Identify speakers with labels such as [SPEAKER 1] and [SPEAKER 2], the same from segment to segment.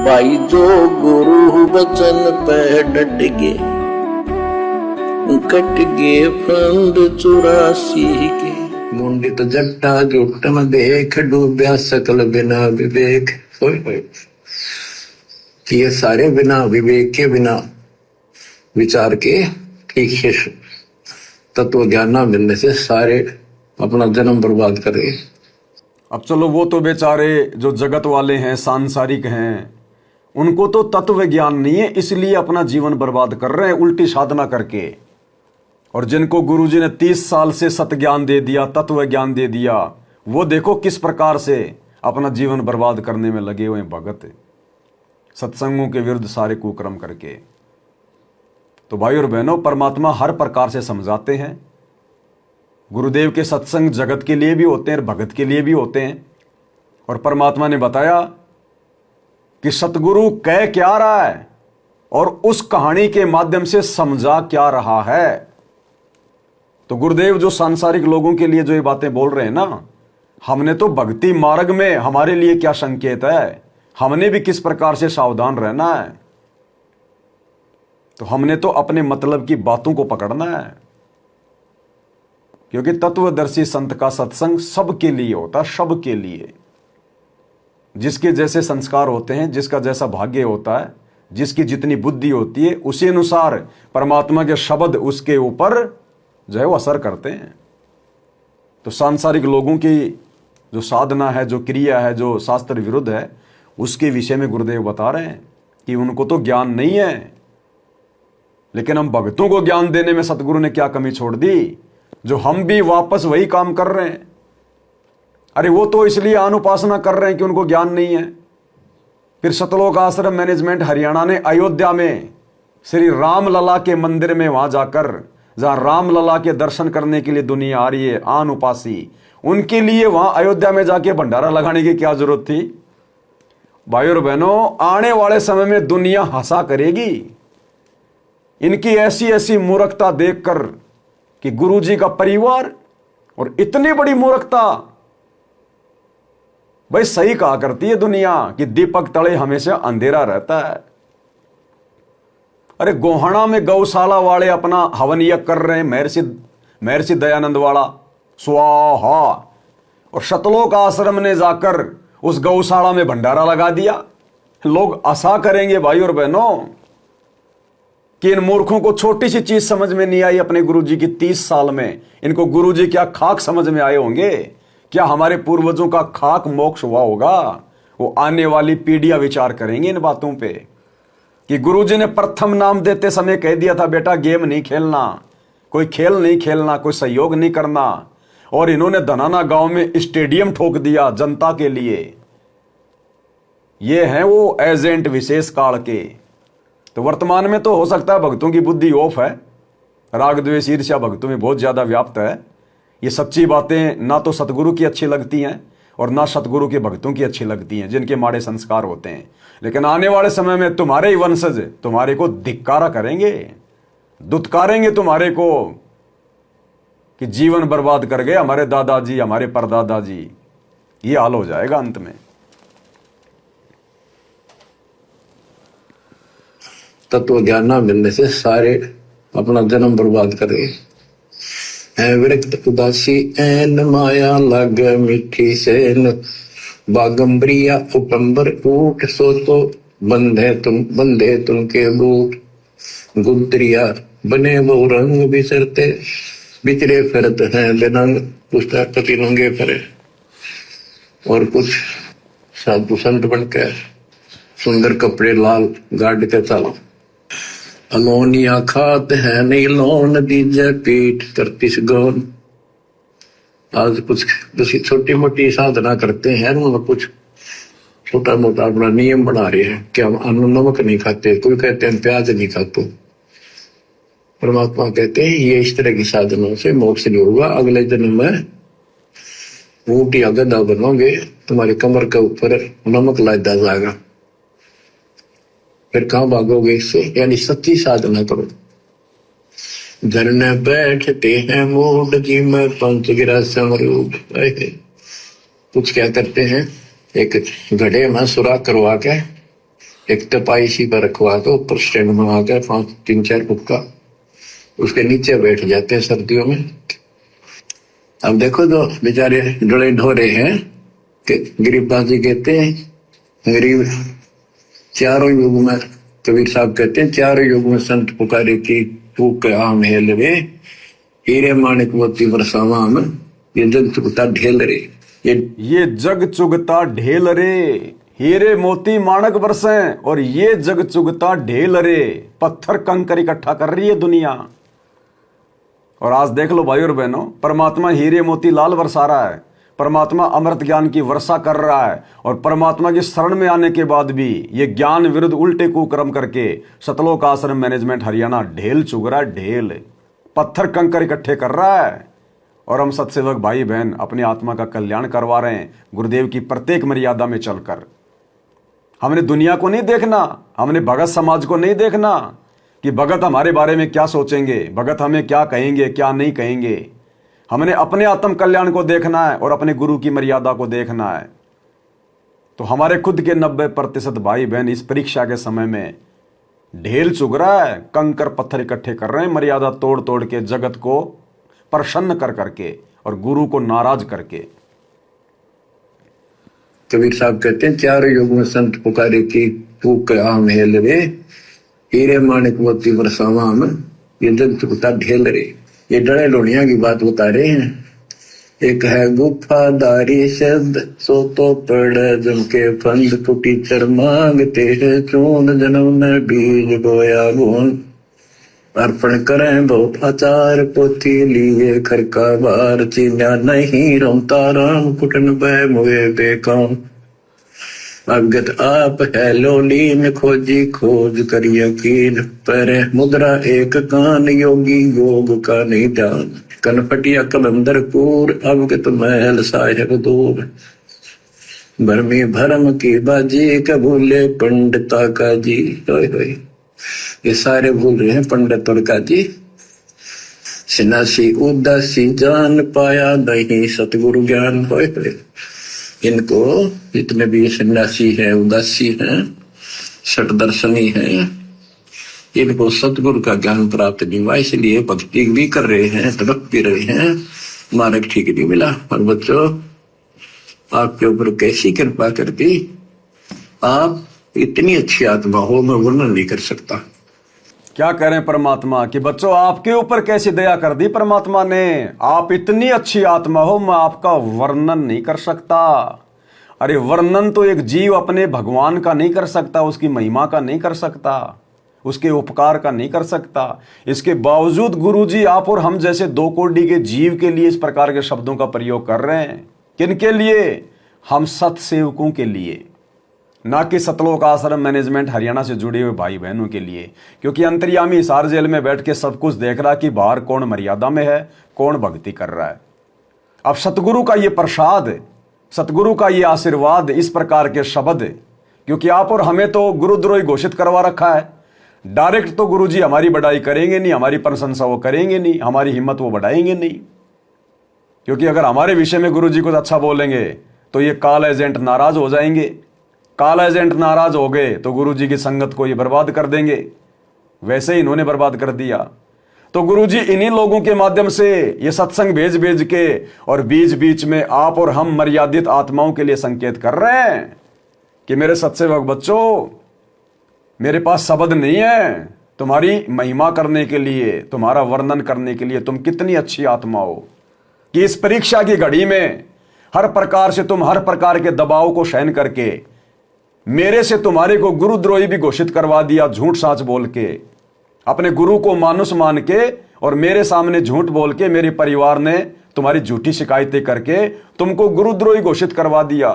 [SPEAKER 1] भाई जो गुरु बचन पे डट गए, कट गए फंद 84 के। मुंडित जट्टा जुटन देख, डूबया सकल बिना विवेक। ये सारे बिना विवेक के, बिना विचार के, ठीक है, तत्व ज्ञान ना मिलने से सारे अपना जन्म बर्बाद कर रहे।
[SPEAKER 2] अब चलो, वो तो बेचारे जो जगत वाले हैं, सांसारिक हैं, उनको तो तत्व ज्ञान नहीं है, इसलिए अपना जीवन बर्बाद कर रहे हैं उल्टी साधना करके। और जिनको गुरुजी ने 30 साल से सत ज्ञान दे दिया, तत्व ज्ञान दे दिया, वो देखो किस प्रकार से अपना जीवन बर्बाद करने में लगे हुए भगत, सत्संगों के विरुद्ध सारे कुकर्म करके। तो भाई और बहनों, परमात्मा हर प्रकार से समझाते हैं। गुरुदेव के सत्संग जगत के लिए भी होते हैं और भगत के लिए भी होते हैं। और परमात्मा ने बताया कि सतगुरु कह क्या रहा है और उस कहानी के माध्यम से समझा क्या रहा है। तो गुरुदेव जो सांसारिक लोगों के लिए जो ये बातें बोल रहे हैं ना, हमने तो भक्ति मार्ग में हमारे लिए क्या संकेत है, हमने भी किस प्रकार से सावधान रहना है। तो हमने तो अपने मतलब की बातों को पकड़ना है, क्योंकि तत्वदर्शी संत का सत्संग सबके लिए होता, सबके लिए। जिसके जैसे संस्कार होते हैं, जिसका जैसा भाग्य होता है, जिसकी जितनी बुद्धि होती है, उसी अनुसार परमात्मा के शब्द उसके ऊपर जो है वो असर करते हैं। तो सांसारिक लोगों की जो साधना है, जो क्रिया है, जो शास्त्र विरुद्ध है, उसके विषय में गुरुदेव बता रहे हैं कि उनको तो ज्ञान नहीं है, लेकिन हम भक्तों को ज्ञान देने में सतगुरु ने क्या कमी छोड़ दी, जो हम भी वापस वही काम कर रहे हैं। अरे वो तो इसलिए अनुपासना कर रहे हैं कि उनको ज्ञान नहीं है। फिर सतलोक आश्रम मैनेजमेंट हरियाणा ने अयोध्या में श्री रामलला के मंदिर में वहां जाकर, जहां रामलला के दर्शन करने के लिए दुनिया आ रही है अनुपासी, उनके लिए वहां अयोध्या में जाके भंडारा लगाने की क्या जरूरत थी। भाई और बहनों, आने वाले समय में दुनिया हंसा करेगी इनकी ऐसी ऐसी मूर्खता देखकर कि गुरुजी का परिवार, और इतनी बड़ी मूर्खता। भाई सही कहा करती है दुनिया कि दीपक तले हमेशा अंधेरा रहता है। अरे गोहाना में गौशाला वाले अपना हवन यज्ञ कर रहे हैं, महर्षि दयानंद वाला स्वाहा, और सतलोक आश्रम ने जाकर उस गौशाला में भंडारा लगा दिया। लोग आशा करेंगे भाई और बहनों कि इन मूर्खों को छोटी सी चीज समझ में नहीं आई अपने गुरुजी की 30 साल में। इनको गुरुजी क्या खाक समझ में आए होंगे, क्या हमारे पूर्वजों का खाक मोक्ष हुआ होगा। वो आने वाली पीढ़ियां विचार करेंगी इन बातों पे कि गुरुजी ने प्रथम नाम देते समय कह दिया था, बेटा गेम नहीं खेलना, कोई खेल नहीं खेलना, कोई सहयोग नहीं करना। और इन्होंने धनाना गांव में स्टेडियम ठोक दिया जनता के लिए। ये हैं वो एजेंट विशेष काल के। तो वर्तमान में तो हो सकता है भक्तों की बुद्धि ऑफ है, राग द्वेष ईर्ष्या भक्तों में बहुत ज्यादा व्याप्त है। ये सच्ची बातें ना तो सतगुरु की अच्छी लगती हैं और ना सतगुरु के भक्तों की अच्छी लगती हैं, जिनके माड़े संस्कार होते हैं। लेकिन आने वाले समय में तुम्हारे ही वंशज तुम्हारे को धिक्कारा करेंगे, दुत्कारेंगे तुम्हारे को कि जीवन बर्बाद कर गए हमारे दादाजी, हमारे परदादाजी। ये हाल हो जाएगा अंत में।
[SPEAKER 1] तत्व ज्ञान ना मिलने से सारे अपना जन्म बर्बाद कर रहे हैं। विरक्त उदासी ऐन माया लग मिठी सेन, बागंबरिया उपंबर ऊट, सोचो बंधे तुम के बूट। गुदरिया बने वो रंग बिसरते, बिचरे फिरत हैं बिनंग, पुस्तक कति लंगे फिरे। और कुछ साधु संत बनकर सुंदर कपड़े लाल गाड़ के चलो। अलोनिया खात है नहीं लोन, दीजे पीठ करती गौन। आज कुछ छोटी मोटी साधना करते हैं, उन्होंने कुछ छोटा मोटा अपना नियम बना रहे हैं कि हम अन्न नमक नहीं खाते, कोई कहते हैं प्याज नहीं खाते। परमात्मा कहते हैं ये इस तरह की साधनों से मोक्ष नहीं होगा, अगले जन्म में ऊंटिया गधा बनोगे, तुम्हारे कमर के ऊपर नमक लादा जाएगा, फिर कहां भागोगे इससे। यानी सच्ची साधना करो। घर में बैठते हैं मूड जी में पंच गिरा समरूप। कुछ क्या करते हैं, एक घड़े में सुराख करवा के एक तपाई सी पर रखवा दो, ऊपर स्टैंड बना के 3-4 फुट का, उसके नीचे बैठ जाते हैं सर्दियों में। अब देखो तो बेचारे डोले ढोरे हैं कि गरीबबाजी कहते हैं। गरीब चारों युग में, कबीर साहब कहते हैं, चारों युग में संत पुकारे की फूक आम हेल रे, हीरे माणिक मोती बरसावा में, ये जग चुगता ढेल रे।
[SPEAKER 2] ये जग चुगता ढेल रे, हीरे मोती माणक बरसे, और ये जग चुगता ढेल रे, पत्थर कंकर इकट्ठा कर रही है दुनिया। और आज देख लो भाई और बहनों, परमात्मा हीरे मोती लाल बरसा रहा है, परमात्मा अमृत ज्ञान की वर्षा कर रहा है, और परमात्मा की शरण में आने के बाद भी ये ज्ञान विरुद्ध उल्टे कुकर्म करके सतलोक आश्रम मैनेजमेंट हरियाणा ढेल चुग रहा है, ढेल पत्थर कंकर इकट्ठे कर रहा है। और हम सत्सेवक भाई बहन अपनी आत्मा का कल्याण करवा रहे हैं गुरुदेव की प्रत्येक मर्यादा में चलकर। हमने दुनिया को नहीं देखना, हमने भगत समाज को नहीं देखना कि भगत हमारे बारे में क्या सोचेंगे, भगत हमें क्या कहेंगे क्या नहीं कहेंगे। हमने अपने आत्म कल्याण को देखना है और अपने गुरु की मर्यादा को देखना है। तो हमारे खुद के 90% भाई बहन इस परीक्षा के समय में ढेल चुग रहा है, कंकर पत्थर इकट्ठे कर रहे हैं, मर्यादा तोड़ तोड़ के, जगत को प्रसन्न कर करके और गुरु को नाराज करके।
[SPEAKER 1] कबीर साहब कहते हैं, चारों युग में संत पुकारे की फूक आम हेल रे, हीरे माणिक मोती बरसावा में, ये जग चुगता ढेल रे। ये डरे लोनिया की बात बता रहे हैं। एक है गुफादारी शब्द, सो तो पड़े जम के फंद, फुटी चर मांगते है चून, जन्म में बीज बोया गुण, अर्पण करें बहुत आचार, पोथी लिए खर का बार, चीन्या नहीं रमता राम, कुटन बह मुए बेकाम, अगत आप है लोलीन, खोजी खोज कर यकीन, पर मुद्रा एक कान, योगी योग का नहीं ध्यान, कनपटिया कलंदर कूर, अवगत महल साहेब दूर, भरमी भरम की बाजी, कबूले पंडिता का जी। होय ये सारे भूल रहे हैं पंडित और का जी। सिनासी उदासी जान पाया नहीं सतगुरु ज्ञान। होय इनको जितने भी सन्यासी हैं, उदासी हैं, सट दर्शनी हैं, इनको सतगुरु का ज्ञान प्राप्त नहीं हुआ, इसलिए भक्ति भी कर रहे हैं, तड़प भी रहे हैं, मार्ग ठीक नहीं मिला। और बच्चों, आपके ऊपर कैसी कृपा कर दी, आप इतनी अच्छी आत्मा हो, मैं वर्णन नहीं कर सकता।
[SPEAKER 2] क्या कह रहे हैं परमात्मा कि बच्चों आपके ऊपर कैसी दया कर दी परमात्मा ने, आप इतनी अच्छी आत्मा हो, मैं आपका वर्णन नहीं कर सकता। अरे वर्णन तो एक जीव अपने भगवान का नहीं कर सकता, उसकी महिमा का नहीं कर सकता, उसके उपकार का नहीं कर सकता। इसके बावजूद गुरुजी आप और हम जैसे 2 कोटि के जीव के लिए इस प्रकार के शब्दों का प्रयोग कर रहे हैं। किनके लिए? हम सत्सेवकों के लिए, ना कि सतलोक आश्रम मैनेजमेंट हरियाणा से जुड़े हुए भाई बहनों के लिए। क्योंकि अंतर्यामी हिसार जेल में बैठ के सब कुछ देख रहा कि बाहर कौन मर्यादा में है, कौन भक्ति कर रहा है। अब सतगुरु का ये प्रसाद, सतगुरु का ये आशीर्वाद, इस प्रकार के शब्द, क्योंकि आप और हमें तो गुरुद्रोही घोषित करवा रखा है। डायरेक्ट तो गुरुजी हमारी बढ़ाई करेंगे नहीं, हमारी प्रशंसा वो करेंगे नहीं, हमारी हिम्मत वो बढ़ाएंगे नहीं। क्योंकि अगर हमारे विषय में गुरुजी कुछ अच्छा बोलेंगे तो ये काल एजेंट नाराज हो जाएंगे। काल एजेंट नाराज हो गए तो गुरुजी की संगत को ये बर्बाद कर देंगे। वैसे ही इन्होंने बर्बाद कर दिया। तो गुरुजी इन्हीं लोगों के माध्यम से ये सत्संग भेज भेज के और बीच बीच में आप और हम मर्यादित आत्माओं के लिए संकेत कर रहे हैं कि मेरे सत्सेवक बच्चों, मेरे पास शब्द नहीं है तुम्हारी महिमा करने के लिए, तुम्हारा वर्णन करने के लिए। तुम कितनी अच्छी आत्मा हो कि इस परीक्षा की घड़ी में हर प्रकार से तुम हर प्रकार के दबाव को सहन करके मेरे से तुम्हारे को गुरुद्रोही भी घोषित करवा दिया, झूठ साच बोल के, अपने गुरु को मानुष मान के और मेरे सामने झूठ बोल के मेरे परिवार ने तुम्हारी झूठी शिकायतें करके तुमको गुरुद्रोही घोषित करवा दिया,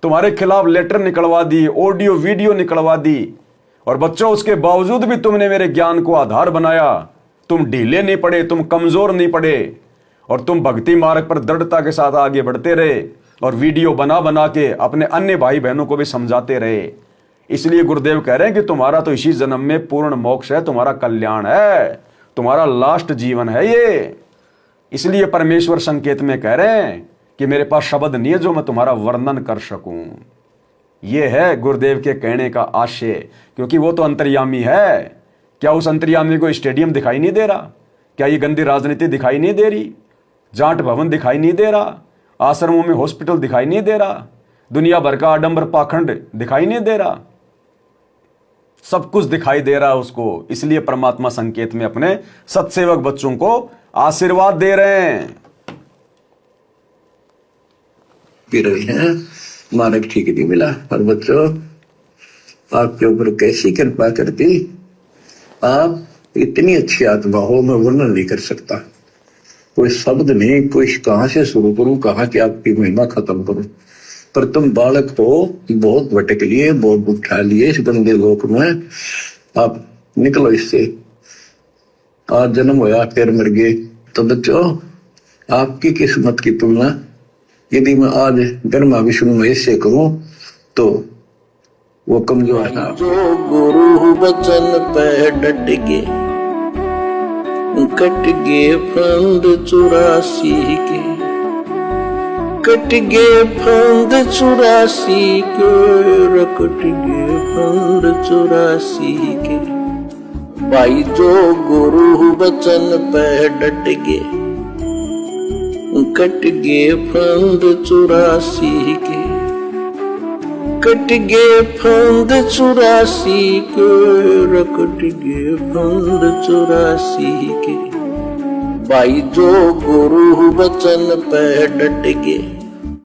[SPEAKER 2] तुम्हारे खिलाफ लेटर निकलवा दी, ऑडियो वीडियो निकलवा दी। और बच्चों, उसके बावजूद भी तुमने मेरे ज्ञान को आधार बनाया। तुम ढीले नहीं पड़े, तुम कमजोर नहीं पड़े और तुम भक्ति मार्ग पर दृढ़ता के साथ आगे बढ़ते रहे और वीडियो बना बना के अपने अन्य भाई बहनों को भी समझाते रहे। इसलिए गुरुदेव कह रहे हैं कि तुम्हारा तो इसी जन्म में पूर्ण मोक्ष है, तुम्हारा कल्याण है, तुम्हारा लास्ट जीवन है ये। इसलिए परमेश्वर संकेत में कह रहे हैं कि मेरे पास शब्द नहीं है जो मैं तुम्हारा वर्णन कर सकूं। ये है गुरुदेव के कहने का आशय, क्योंकि वो तो अंतर्यामी है। क्या उस अंतर्यामी को स्टेडियम दिखाई नहीं दे रहा? क्या ये गंदी राजनीति दिखाई नहीं दे रही? जाट भवन दिखाई नहीं दे रहा? आश्रमों में हॉस्पिटल दिखाई नहीं दे रहा? दुनिया भर का आडंबर पाखंड दिखाई नहीं दे रहा? सब कुछ दिखाई दे रहा है उसको। इसलिए परमात्मा संकेत में अपने सत्सेवक बच्चों को आशीर्वाद दे रहे हैं।
[SPEAKER 1] पी रहे हैं, मार्ग ठीक नहीं मिला। पर बच्चों, आपके ऊपर कैसी कृपा करती, आप इतनी अच्छी आत्मा हो, मैं वर्णन नहीं कर सकता। कोई शब्द नहीं, कोई कहां से शुरू करूं, कहां की आपकी महिमा खत्म करूं। पर तुम बालक हो, बहुत भटक लिए, बहुत उठा लिए इस गंदे लोक में। आप निकलो इससे। आज जन्म होया फिर मर गए। तो बच्चों, आपकी किस्मत की तुलना यदि मैं आज ब्रह्मा विष्णु महेश से करूं तो वो कमजोर है।
[SPEAKER 3] जो गुरु वचन पे डट गे, कट गे फंद 84 के, कट गे फंद 84 के, कट गे फंद 84 के। भाई जो गुरु वचन पे डट गे, कट गे फंद 84 के, कट गे फंद 84 के, कट गे फंद 84 के। भाई जो गुरु वचन पे डट गे,